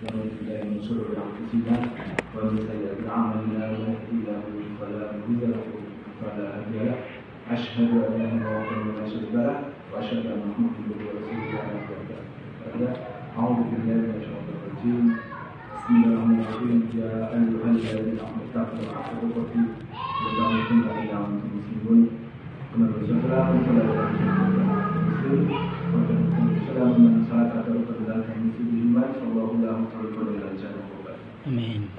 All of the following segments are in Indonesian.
ونعوذ بالله من شرور أنفسنا ومن سيئات أعمالنا من يهده الله فلا مضل له ولا هادي له أشهد أن لا إله إلا الله لا شريك له وأشهد أن محمدا رسول الله أعوذ بالله من الشيطان الرجيم بسم الله الرحمن الرحيم يا أيها الذين آمنوا اتقوا الله حق تقاته ولا تموتن إلا وأنتم مسلمون Assalamualaikum Amin.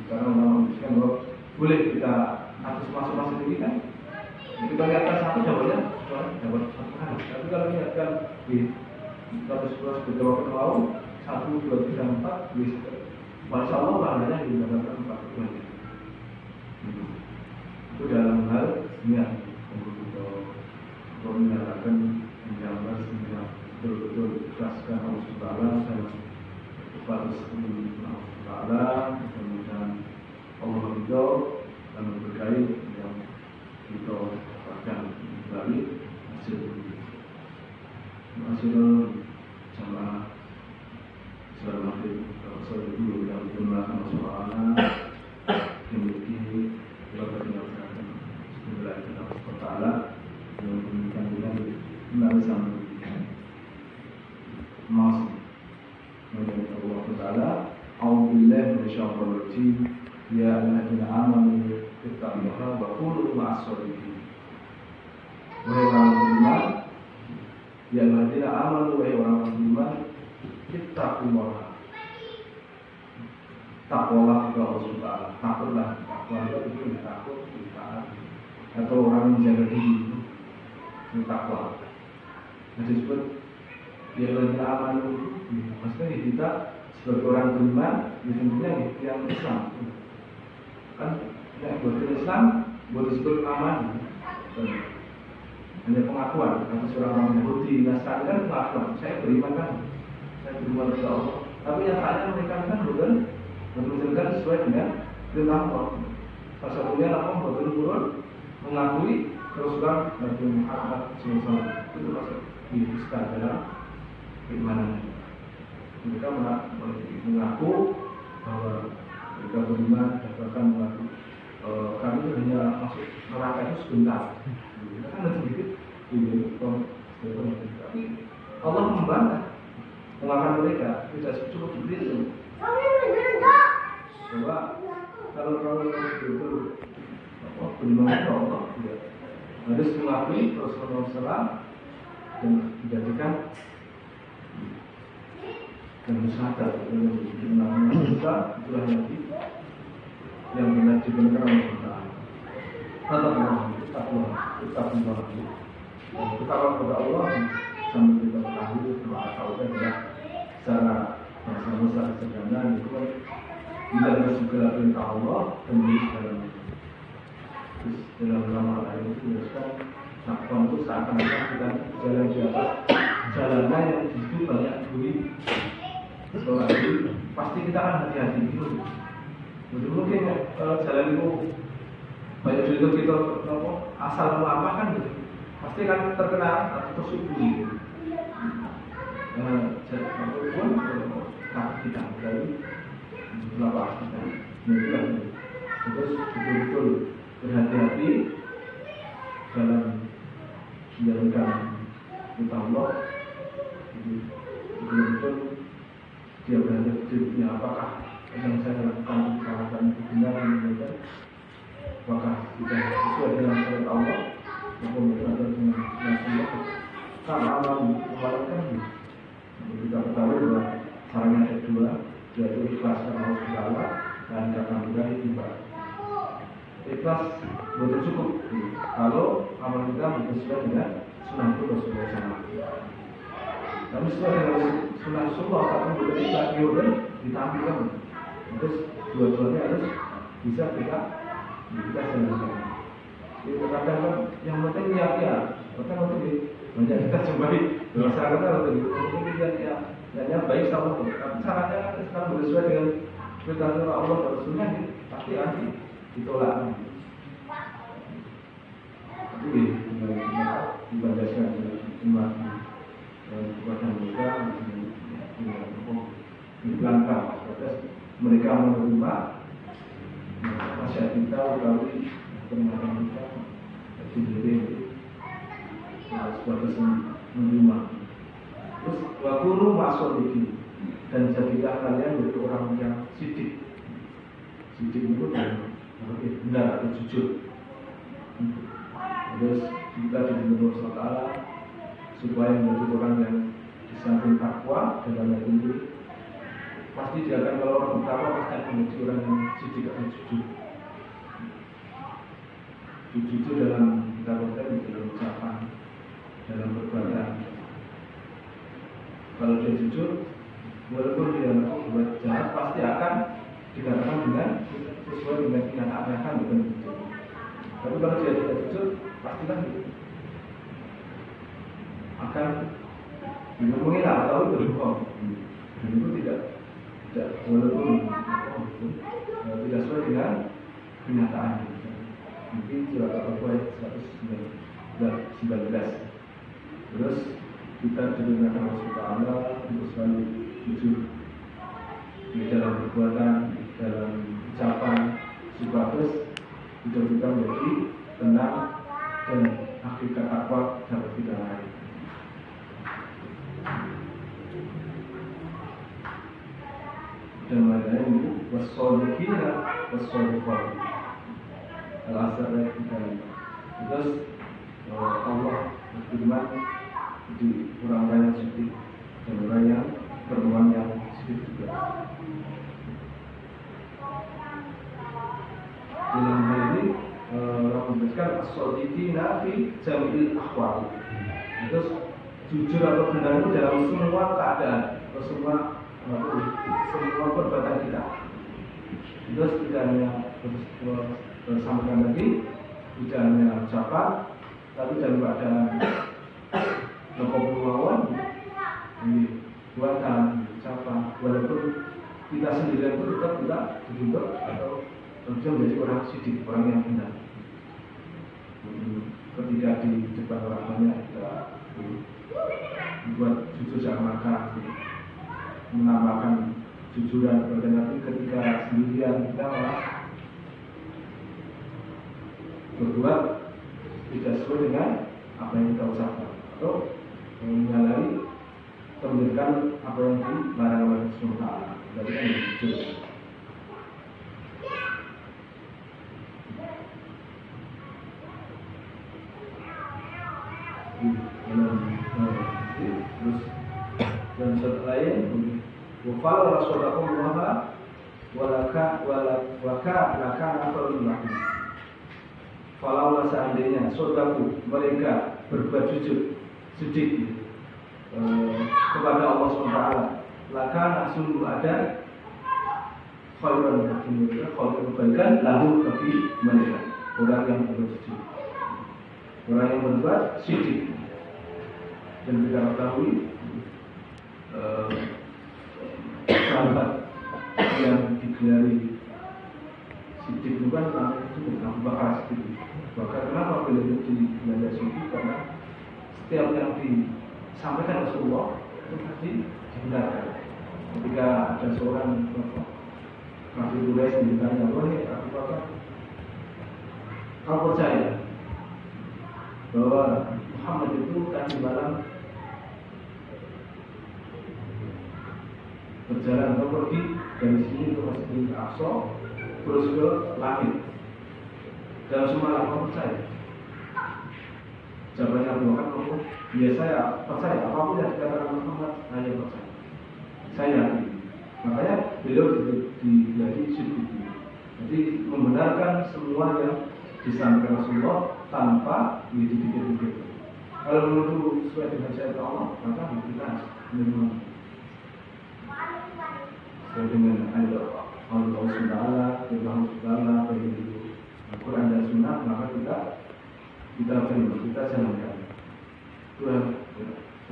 Karena orang-orang kan boleh kita atas masing-masing ini kan kita lihatkan satu jawabannya dapat satu hal. Tapi kalau lihatkan di 111 betul mau 1, 2, 3, 4 bisa. Masya Allah pahalanya didapatkan 4 bulannya. Itu dalam hal niat untuk menyatakan menjalankan sehingga betul-betul ikhlaskan Allah Subhanahu dalam batas Allah, kemudian Allah ridho dan berkahi yang kita dapatkan dari hasil jamaah sholat maghrib sholat dulu yang benar Allah dimiliki berbagai penyelesaian sebenarnya kita bertaala yang memberikan kita melalui sama masih menjadi Allah Taala. A'udzubillahi minasyaitonir rajim. Ya ayyuhalladzina amanu ittaqullaha wa kunu ma'as shodiqin. Wahai orang beriman, ya ayyuhalladzina amanu, wahai orang beriman, ittaqullaha. Takwalah kepada Allah Subhanahu wa taala. Takutlah. Takwa itu takut, taat. Atau orang menjaga diri itu takwa. Nah, disebut ya ayyuhalladzina amanu. Maksudnya kita sebagai orang beriman, disebutnya yang Islam. Kan yang buat Islam boleh disebut aman. Hanya pengakuan. Kata seorang Yahudi, Nasrani kan pengakuan. Saya beriman kan, saya beriman kepada Allah. Tapi yang tanya mereka kan bukan menunjukkan sesuai dengan perintah Allah. Salah satunya apa? Betul-betul mengakui Rasulullah Nabi Muhammad SAW. Itu maksud diistilah dalam keimanan. Mereka mengaku bahwa mereka beriman dan bahkan mengaku kami hanya masuk neraka itu sebentar. Kita kan sedikit tapi Allah membantah mengatakan mereka tidak cukup begitu. Bahwa kalau itu beriman kepada Allah tidak harus mengakui Rasulullah SAW dan dijadikan dan sadar dengan kita itulah yang benar digunakan oleh Allah. Tetaplah kepada Allah sambil kita ketahui bahwa tauhid adalah secara bahasa sederhana itu kan menjalankan segala perintah Allah dan dalam terus dalam nama lain itu jelaskan takwa itu seakan-akan kita jalan di atas jalanan yang disitu banyak duri. Soalnya itu pasti kita akan hati-hati gitu. Mungkin jalan itu banyak juga kita asal lama kan gitu. Pasti kan terkena atau tersubui. Apapun kita dari lapas kita. Terus betul-betul berhati-hati dalam menjalankan perintah Allah. Betul-betul dia berhati-hati apakah yang saya lakukan kesalahan itu benar dan apakah kita sesuai dengan perintah Allah maupun berada dengan Allah. Kalau amal memalukan kita ketahui bahwa caranya ada dua, yaitu ikhlas karena Allah Subhanahu dan karena mudah tiba. Ikhlas betul cukup kalau amal kita sesuai dengan sunnah Rasulullah SAW. Tapi sesuai dengan sunnah Rasulullah tapi berbeda kemudian ditampilkan. Terus dua-duanya harus bisa kita jalankan. Itu kadang kan yang penting ya, kadang penting banyak kita jumpai masyarakat atau mungkin ya baik sama tapi caranya sekarang sesuai dengan perintah Allah dan Rasulnya pasti nanti ditolak. Tapi dibandingkan dengan umat kepada mereka di belakang mereka menerima masyarakat kita utawi pernyataan kita sendiri sebagai menerima. Terus wakuru masuk dan jadilah kalian menjadi orang yang sidik. Sidik itu benar atau jujur. Terus kita dibentuk Allah supaya menjadi orang yang disamping takwa dalam hati ini. Pasti dia akan kalau orang bertakwa pasti akan menjadi orang yang sidik atau jujur. Jujur itu dalam kita konten dalam ucapan, dalam perbuatan. Kalau dia jujur, walaupun dia berbuat jahat, pasti akan dikatakan dengan sesuai dengan kenyataan yang akan bukan jujur. Tapi kalau dia tidak jujur, pastikan akan mengira atau itu bohong. Dan itu tidak walaupun tidak sesuai dengan kenyataan. Mungkin surat Al-Baqarah 119. Terus kita diperintahkan Allah Subhanahu untuk selalu jujur di dalam perbuatan, dalam ucapan, supaya terus hidup kita menjadi tenang dan hakikat takwa dapat kita raih. Dan maknanya ini wassoliqina wassoliqat. Al-Asr ayat 3. Terus Allah berfirman di orang-orang yang sedih dan orang yang bernuan yang sedih juga. Dalam hal ini Allah menyebutkan as-sadiqina fi jamil ahwal. Terus jujur atau benar itu dalam semua keadaan atau semua perbuatan kita. Terus tidak hanya sampaikan lagi, tidak hanya ucapan, tapi dalam keadaan berkomunikasi ini buatan ucapan, walaupun kita sendiri pun tetap kita dibentuk atau bisa menjadi orang sidik, orang yang benar. Ketika di depan orang banyak kita buat jujur jangan makan, menambahkan jujuran kepada Nabi. Ketika sendirian kita malah berbuat tidak sesuai dengan apa yang kita ucapkan atau menyalahi atau menunjukkan apa yang dilarang oleh Allah. Jadi kan jujur. Terus dan satu lain, wafal rasulullah walaka nafalullah. Falaulah seandainya saudaraku mereka berbuat jujur sedikit kepada Allah SWT, laka sungguh ada khairan kebaikan lalu bagi mereka orang yang berbuat jujur, orang yang berbuat sedikit. Dan kita ketahui sahabat yang digelari Siddiq bukan namanya itu Abu Bakar Siddiq. Bahkan kenapa beliau itu digelari Siddiq? Karena setiap yang disampaikan Rasulullah itu pasti dibenarkan. Ketika ada seorang kafir Quraisy ditanya, "Wahai Abu Bakar, kau percaya bahwa Muhammad itu tadi malam berjalan atau pergi dari sini ke Masjidil Aqsa terus ke langit dalam semalam, kamu percaya?" Jawabannya Abu Bakar, "Ya saya percaya, apapun yang dikatakan Muhammad hanya percaya, saya yakin." Makanya beliau digelari Siddiq. Jadi membenarkan semua yang disampaikan Rasulullah tanpa dipikir-pikir. Kalau menurut sesuai dengan syariat Allah, maka kita menerima sesuai dengan Allah SWT, Firman Allah, Al-Quran dan Sunnah, maka kita terima, kita jalankan. Itu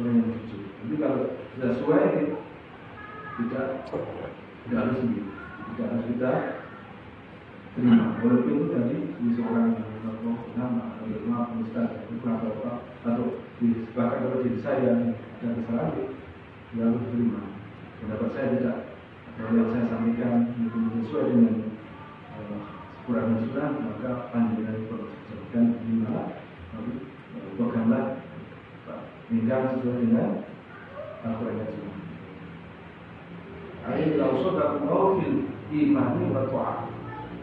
yang jujur. Jadi kalau tidak sesuai, tidak harus sendiri, tidak harus kita terima. Walaupun itu tadi di seorang nama atau Ustaz atau bahkan kalau diri saya dan kesalahan, tidak harus terima. Pendapat saya tidak. Kalau yang saya sampaikan itu sesuai dengan Quran dan Sunnah, maka panjenengan jadikan lima, lalu programlah hingga sesuai dengan Quran dan Sunnah. Ayat lausul dan fil imani wa ta'ah.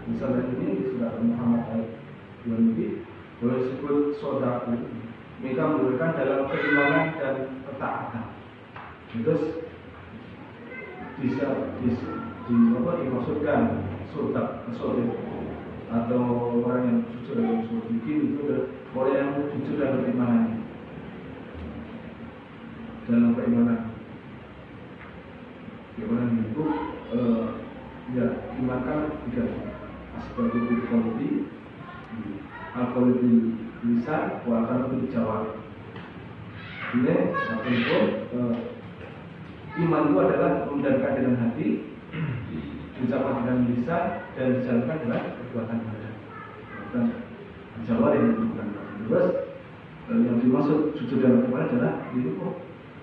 Misalnya ini di surat Muhammad ayat 2 lebih boleh disebut sodaku. Mereka memberikan dalam keimanan dan ketaatan. Terus bisa dimaksudkan sodak atau orang yang jujur dalam usul fikih itu orang yang jujur dalam keimanan. Dalam keimanan itu ya imankan tiga asbabul qalbi, al-qalbi lisan, wa al-qalbi jawab. Ini satu itu iman itu adalah membenarkan dengan hati, diucapkan dengan lisan, dan dijalankan dengan perbuatan badan. Jawab yang bukan. Terus yang dimaksud jujur dalam iman adalah itu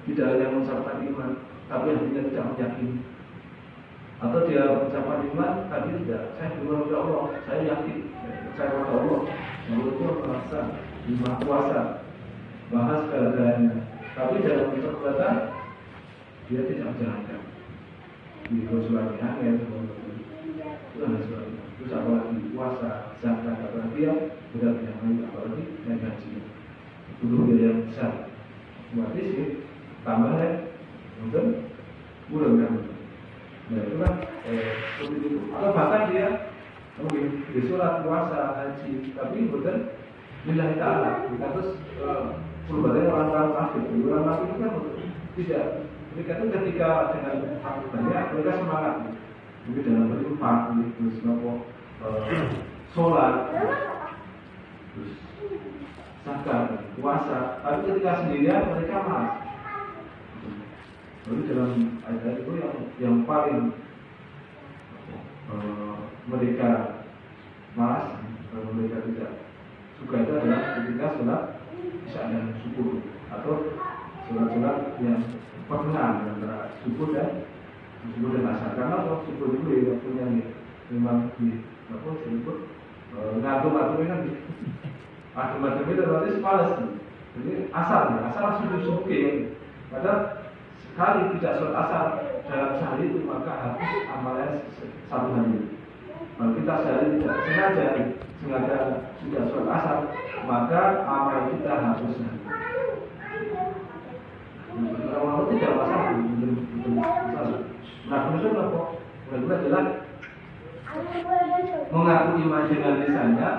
tidak hanya mengucapkan iman, tapi hatinya tidak meyakini. Atau dia mengucapkan iman, tapi tidak. Saya beriman kepada Allah, saya yakin, percaya kepada Allah. Mulutnya merasa iman kuasa, bahas segala-galanya. Tapi dalam perbuatan dia tidak menjalankan. Di Rasulullah angin, itu hanya sebabnya. Terus apalagi puasa, zakat, apalagi dia berat yang lain, apalagi naik haji. Dulu dia yang besar. Berarti sih tambahnya mungkin kurang kan. Nah itu kan seperti itu. Atau bahkan dia mungkin di sholat, puasa, haji, tapi bukan lillahi ta'ala. Terus perbuatannya orang-orang kafir. Orang kafir itu kan tidak. Mereka itu ketika dengan hak banyak, mereka semangat. Mungkin dalam berinfak, terus sholat, terus zakat, puasa. Tapi ketika sendirian mereka malas. Jadi dalam ayat itu yang paling mereka malas, mereka tidak suka itu adalah ketika sholat isya dan subuh atau sholat-sholat yang pertengahan antara subuh dan asar. Karena subuh itu ya punya memang di apa disebut ngatur-ngatur kan atur-atur itu berarti malas. Jadi asar subuh ya. Padahal sekali tidak sholat asar dalam sehari itu maka habis amalan satu hari. Kalau kita sehari tidak sengaja tidak sholat asar maka amal kita habis sehari. Kalau tidak masalah, nah kemudian apa? Benar adalah mengaku iman dengan lisannya,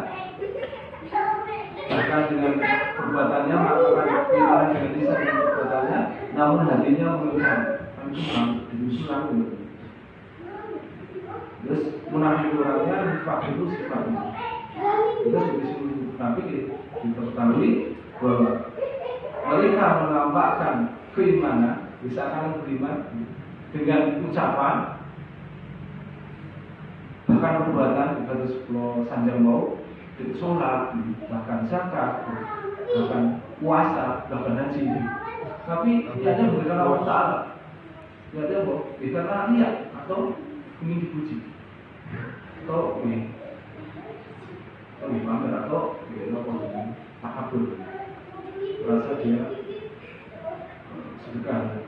bahkan dengan perbuatannya melakukan iman dengan lisan dan perbuatannya, namun hatinya mengeluhkan. Itu Islam. Terus munafik orangnya nifak itu sifatnya. Terus di sini munafik kita ketahui bahwa mereka menampakkan keimanan, misalkan beriman dengan ucapan, bahkan perbuatan, terus kalau sanjang mau, sholat, bahkan zakat, bahkan puasa, bahkan haji. Tapi niatnya bukan karena Allah Ta'ala, niatnya bukan karena niat atau ingin dipuji, atau ingin pamer atau takabur, rasa dia sedekah,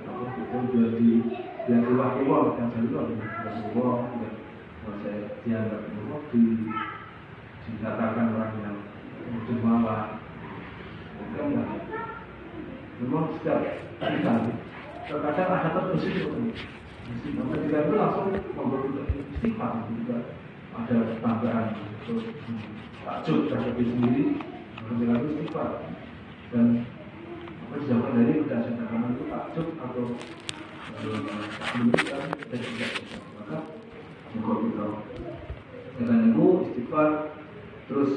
biar diwakili yang saya saya dianggap dikatakan orang yang dermawan, bukan memang setiap kita terkadang ada terbersih ketika itu langsung membuat istighfar juga ada tambahan takjub terhadap diri sendiri ketika itu istighfar dan zaman dari tidak sederhana itu takjub atau menunjukkan kita tidak bisa maka mengkau kita dengan itu istighfar terus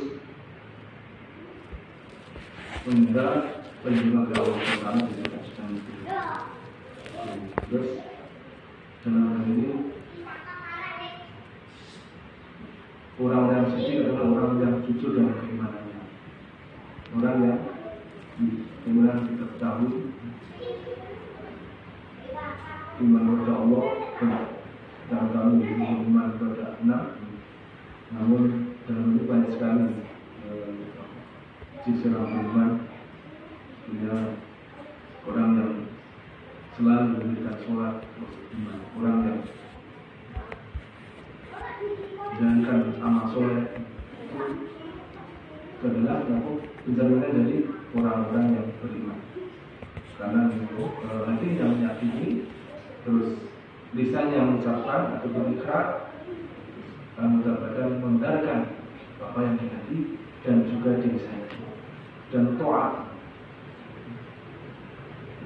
meninggal penjelasan ke Allah Taala di atas itu terus dalam hal ini orang yang suci adalah orang yang jujur dalam keimanannya, orang yang kemudian kita ketahui iman kepada Allah dalam kami iman kepada anak, namun dalam itu banyak sekali sisi iman dia orang yang selalu memberikan sholat iman, orang yang menjalankan amal soleh itu adalah penjaminan dari orang-orang yang beriman karena nanti yang meyakini terus lisan yang mengucapkan atau berikrar mengucapkan membenarkan apa yang di hati dan juga diri saya, dan to'at.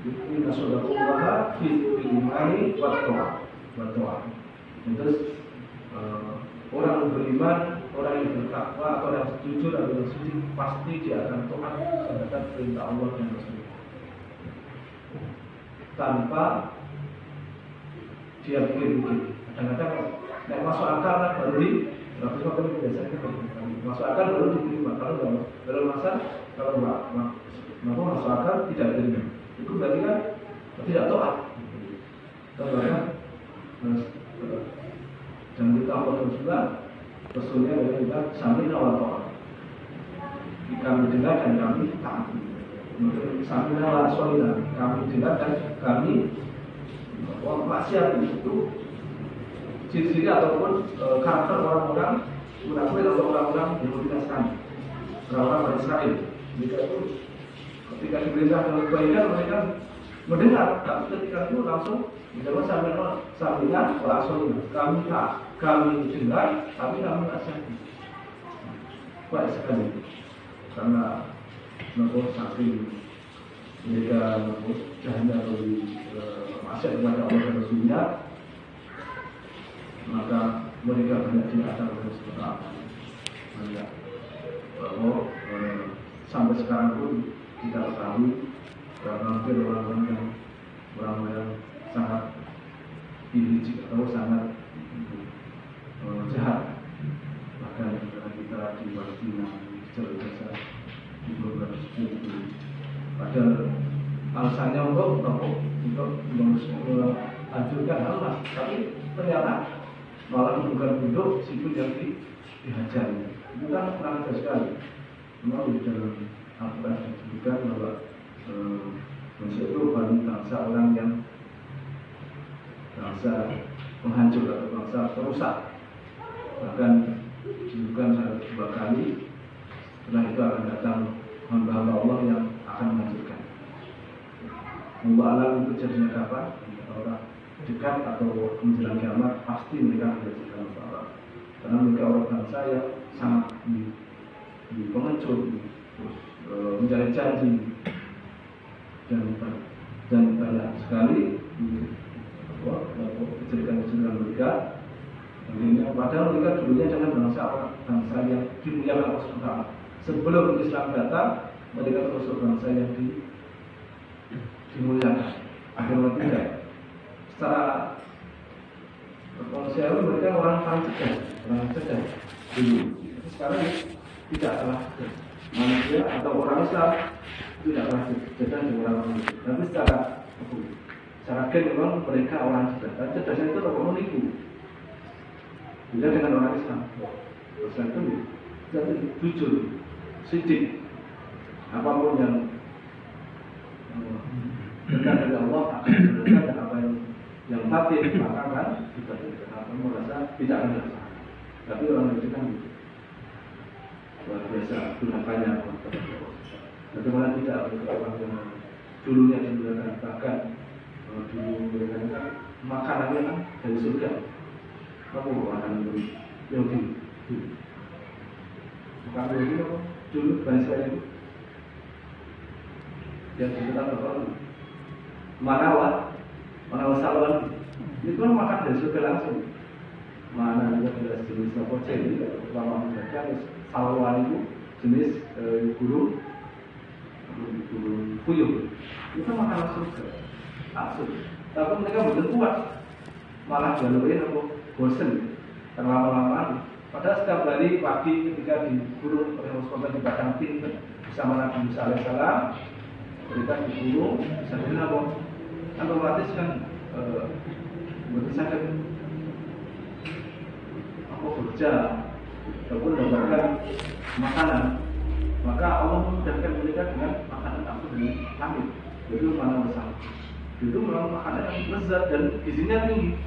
Inna sholakullaha fil imani wa to'at. Terus orang beriman, orang yang bertakwa, atau yang jujur atau yang suci, pasti dia akan taat terhadap perintah Allah dan Rasul tanpa dia pikir-pikir. Kadang-kadang yang masuk akal kan baru biasanya masuk akal baru diterima. Kalau masuk akal tidak diterima, itu berarti kan tidak taat. Contohnya dan kita Allah juga Rasulnya adalah kita sambil awal to'at, kami dengar dan kami taat. Sambil awal soalnya kami dengar dan kami maksiat. Itu ciri-ciri ataupun karakter orang-orang munafik atau orang-orang Yahudi Nasrani, orang-orang Bani Israel. Mereka itu ketika diperintah dengan kebaikan mereka mendengar, tapi ketika itu langsung menjawab sambilan langsung kami dengar, tapi kami nasihati. Baik sekali, karena saking mereka jahilnya dari maksiat kepada Allah dan Rasulnya, maka mereka banyak diajar oleh seperti apa. Banyak bahwa sampai sekarang pun kita ketahui karena hampir orang-orang yang sangat licik atau sangat jahat. Bahkan karena kita di Palestina, di Gaza, di beberapa itu, padahal alasannya untuk menghancurkan Hamas, tapi ternyata malah bukan bentuk sipil yang dihajar. Itu kan kurang ajar sekali. Memang di dalam Al-Quran disebutkan bahwa manusia itu bangsa orang yang bangsa penghancur atau bangsa perusak. Bahkan disebutkan 2 kali setelah itu akan datang hamba-hamba Allah yang akan menghancurkan. Allah alam itu jadinya kapan? Orang dekat atau menjelang kiamat pasti mereka akan dihancurkan oleh Allah. Karena mereka orang bangsa yang sangat di pengecut, mencari janji dan banyak sekali kejadian-kejadian mereka. Padahal mereka dulunya jangan bangsa yang dimuliakan Allah SWT. Sebelum Islam datang, mereka termasuk bangsa yang dimuliakan. Akhirnya tidak. Secara manusiawi mereka orang paling cerdas dulu. Sekarang tidak kalah cerdas. Manusia atau orang Islam tidak kalah cerdas dengan orang manusia. Tapi secara gen memang mereka orang cerdas. Cerdasnya itu apa? Menipu. Beda dengan orang Islam. Islam itu jadi jujur, sidik. Apapun yang dekat dari Allah akan berdasarkan dan apa yang batin maka akan dibatinkan. Apa merasa tidak akan bersalah. Tapi orang itu kan luar biasa durhakanya. Bagaimana tidak orang yang dulunya dimuliakan, bahkan dulu mereka kan makanannya kan dari surga. Kamu akan beri Yahudi bukan Yahudi apa? Dulu Bani Israel itu yang disebutkan apa? Manawa salwan itu kan makan dari surga langsung. Mana juga adalah jenis apa jadi lama membaca salwan itu jenis gurun puyuh itu makan surga langsung. Tapi mereka betul kuat malah jalurin apa? Bosen terlama-lama. Padahal setiap hari pagi ketika dikurung oleh Rasulullah di Padang Tin bersama Nabi Musa alaihissalam, mereka dikurung bisa dibilang kan otomatis kan berdesakan apa kerja ataupun mendapatkan makanan, maka Allah memudahkan mereka dengan makanan langsung dari langit. Itu mana besar? Itu memang makanan yang lezat dan gizinya tinggi.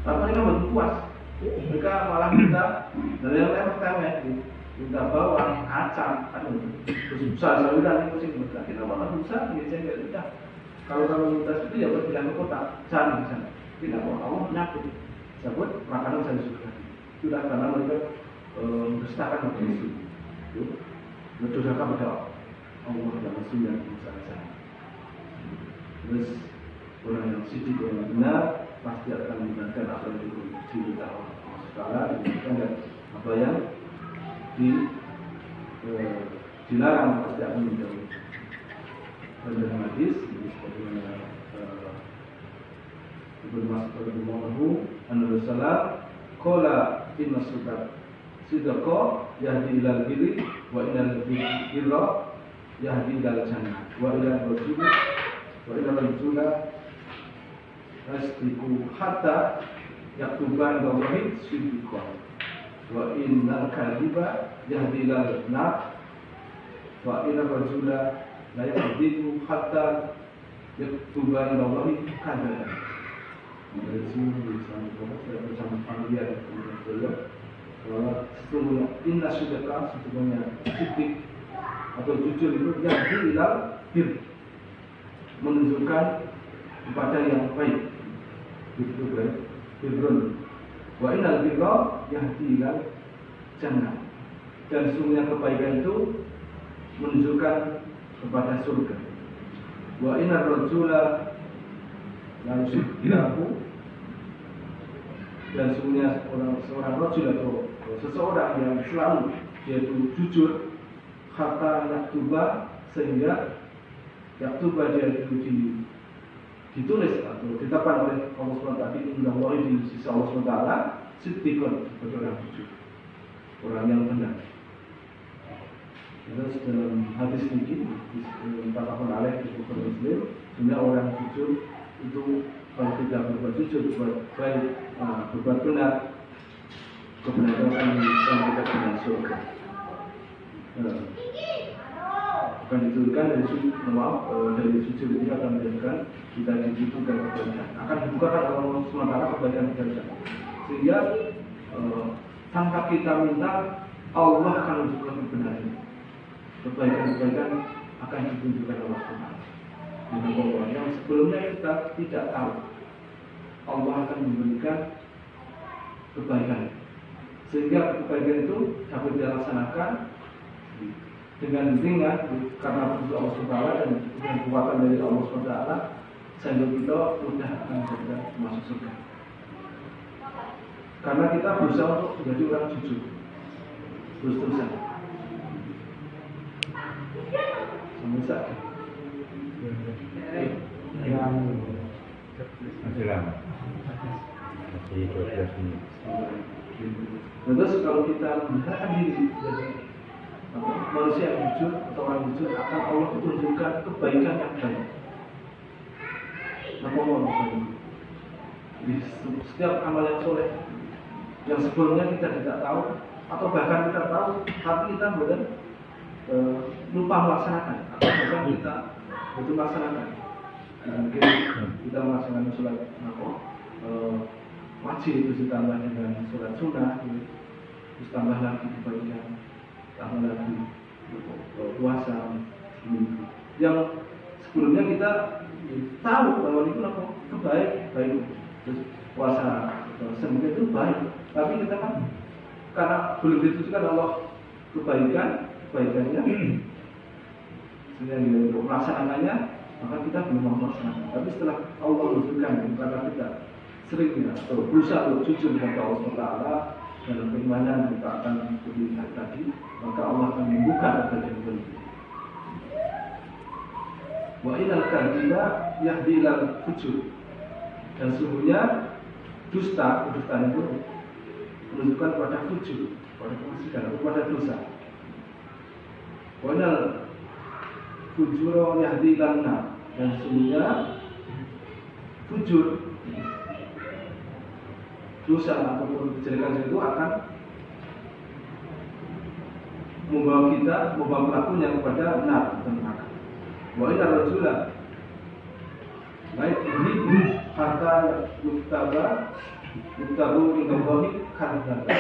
Tapi mereka belum puas. Mereka malah minta dari yang lain pertama minta bawang, kacang, terus besar sayuran itu sih mereka. Kita malah besar, biasanya tidak. Kalau kamu minta itu ya berpindah ke kota, cari di sana. Tidak mau Allah menyakit. Sebut makanan saya suka. Sudah karena mereka mendustakan kepada Rasul, mendurhakan pada Allah dan Rasul yang bersama. Terus orang yang sidik orang benar pasti akan mendengarkan apa yang diberitahu Allah Taala, dan apa yang dilarang pasti akan menjauhi. Dan dalam hadis ini sebagaimana Ibnu Mas'ud radhiyallahu anhu qala inna sidqa yahdi ilal birri wa innal birra yahdi ilal jannah wa ilal rajula asdiqu hatta yaktuban Allahi sidqa wa innal kadhiba yahdi ilal nar wa ilal rajula la yahdiku hatta yaktuban Allahi kadhiba. Dari sini bersama familiar bahwa sesungguhnya inna sidqa, sesungguhnya sidik atau jujur itu yahdi ilal bir, menunjukkan kepada yang baik, itu baik, birrun. Wa innal birra yahdi ilal jannah, dan sesungguhnya kebaikan itu menunjukkan kepada surga. Wa innar rajula la yusiddiqu, dan sesungguhnya seorang rajul atau seseorang yang selalu dia itu jujur hatta yaktuba, sehingga yaktuba dia itu ditulis atau ditetapkan oleh Allah SWT di sisi Allah SWT siddiqun, sebagai orang jujur, orang yang benar. Terus dalam hadis ini dikatakan oleh Bukhari Muslim, sebenarnya orang jujur itu kalau tidak berbuat jujur, berbuat baik, berbuat benar, kebenaran akan kita dengan surga. Bukan diturunkan dari jujur ini akan menjadikan kita dibutuhkan kebaikan, akan dibukakan Allah SWT kebaikan-kebaikan, sehingga tanpa kita minta Allah akan menunjukkan kebenaran, kebaikan-kebaikan akan ditunjukkan Allah SWT. Dengan Allah yang sebelumnya kita tidak tahu, Allah akan memberikan kebaikan, sehingga kebaikan itu dapat dilaksanakan dengan ringan karena petunjuk Allah SWT dan dengan kekuatan dari Allah SWT, sehingga kita mudah akan masuk surga. Karena kita berusaha untuk menjadi orang jujur, terus-terusan. Sama masih lama, masih 12 menit. Terus kalau kita menggunakan diri jadi manusia yang jujur atau orang jujur, akan Allah tunjukkan kebaikan yang baik. Apa Allah di setiap amal yang soleh yang sebelumnya kita tidak tahu atau bahkan kita tahu tapi kita kemudian lupa melaksanakan, atau bahkan kita itu melaksanakan. Mungkin kita melaksanakan sholat wajib itu ditambah dengan sholat sunnah, terus tambah lagi kebaikan, tambah lagi puasa yang sebelumnya kita tahu bahwa itu baik, terus puasa semoga itu baik, tapi kita kan karena belum ditujukan Allah kebaikannya sehingga untuk melaksanakannya, maka kita belum mau melaksanakan. Tapi setelah Allah tunjukkan kepada kita seringnya atau berusaha untuk jujur kepada Allah SWT dalam keimanan kita akan dilihat tadi, maka Allah akan membuka kebaikan itu. Wa inal kadhiba yahdi ilal fujur, dan sesungguhnya dusta itu menunjukkan pada fujur, pada kefasikan atau pada dosa. Wa inal fujur yahdi ilal nar, dan sesungguhnya fujur, dosa ataupun kejelekan itu akan membawa pelakunya kepada nar dan neraka. Wa inna rajula baik ini harta yuktabu indallahi kadzdzaba.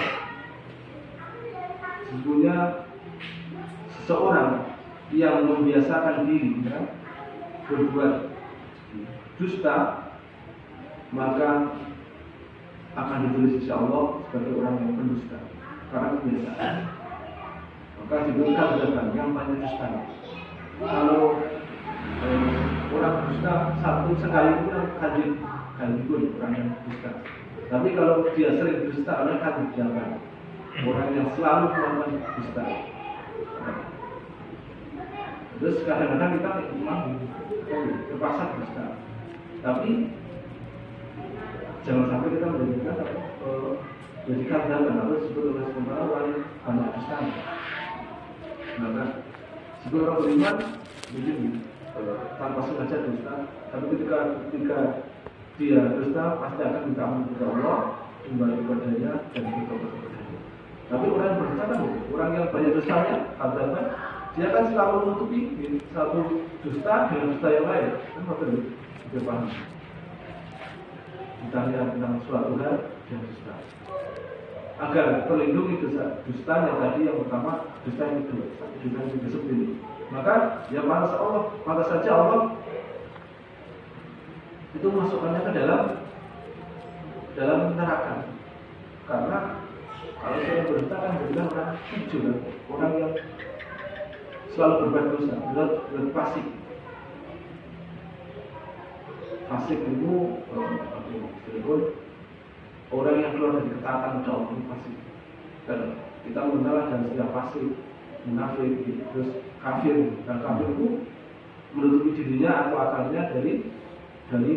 Sesungguhnya seseorang yang membiasakan diri berbuat dusta, maka akan ditulis insya Allah sebagai orang yang pendusta. karena kebiasaan. Maka diberikan kebiasaan yang banyak dusta. Kalau orang dusta satu sekali pun kali pun orang yang dusta. Tapi kalau dia sering dusta, orang akan dijaga. Orang yang selalu melakukan dusta. Terus kadang-kadang kita memang terpaksa dusta. Tapi jangan sampai kita menjadikan zaman atau disebut oleh sementara orang banyak dusta. Maka jika orang beriman begini tanpa sengaja dusta, tapi ketika dia dusta pasti akan minta ampun kepada Allah, kembali kepadanya dan bertobat kepadanya. Tapi orang yang berdusta kan, orang yang banyak dustanya, katakan dia kan selalu menutupi satu dusta dengan dusta yang lain. Kan betul, kita paham. Ditanya tentang suatu hal yang dusta. Agar terlindungi dusta yang tadi yang pertama, dusta yang kedua, dusta yang kedua seperti ini. Maka ya pantas saja Allah itu masukkannya ke dalam neraka. Karena kalau saya berdusta kan berbilang orang hijau, orang yang selalu berbuat dosa, berbuat fasik. Fasik itu orang yang keluar dari ketaatan kepada Allah itu fasik. Dan kita mengenal dan setiap fasik, munafik, terus kafir. Dan kafir itu menutupi dirinya atau akalnya dari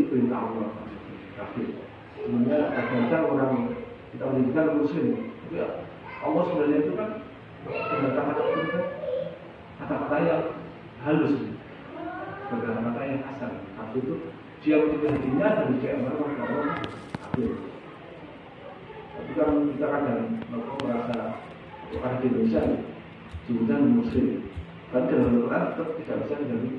perintah Allah. Kafir. Sebenarnya kadang-kadang orang kita menjadikan muslim. Ya, Allah sebenarnya itu kan dengan kata-kata yang halus, kata-kata yang kasar. Kafir itu dia menutupi dirinya dan dia Allah kafir. Tapi kan kita kadang merasa orang di Indonesia diundang muslim, tapi dalam Al-Quran tetap tidak bisa menjadi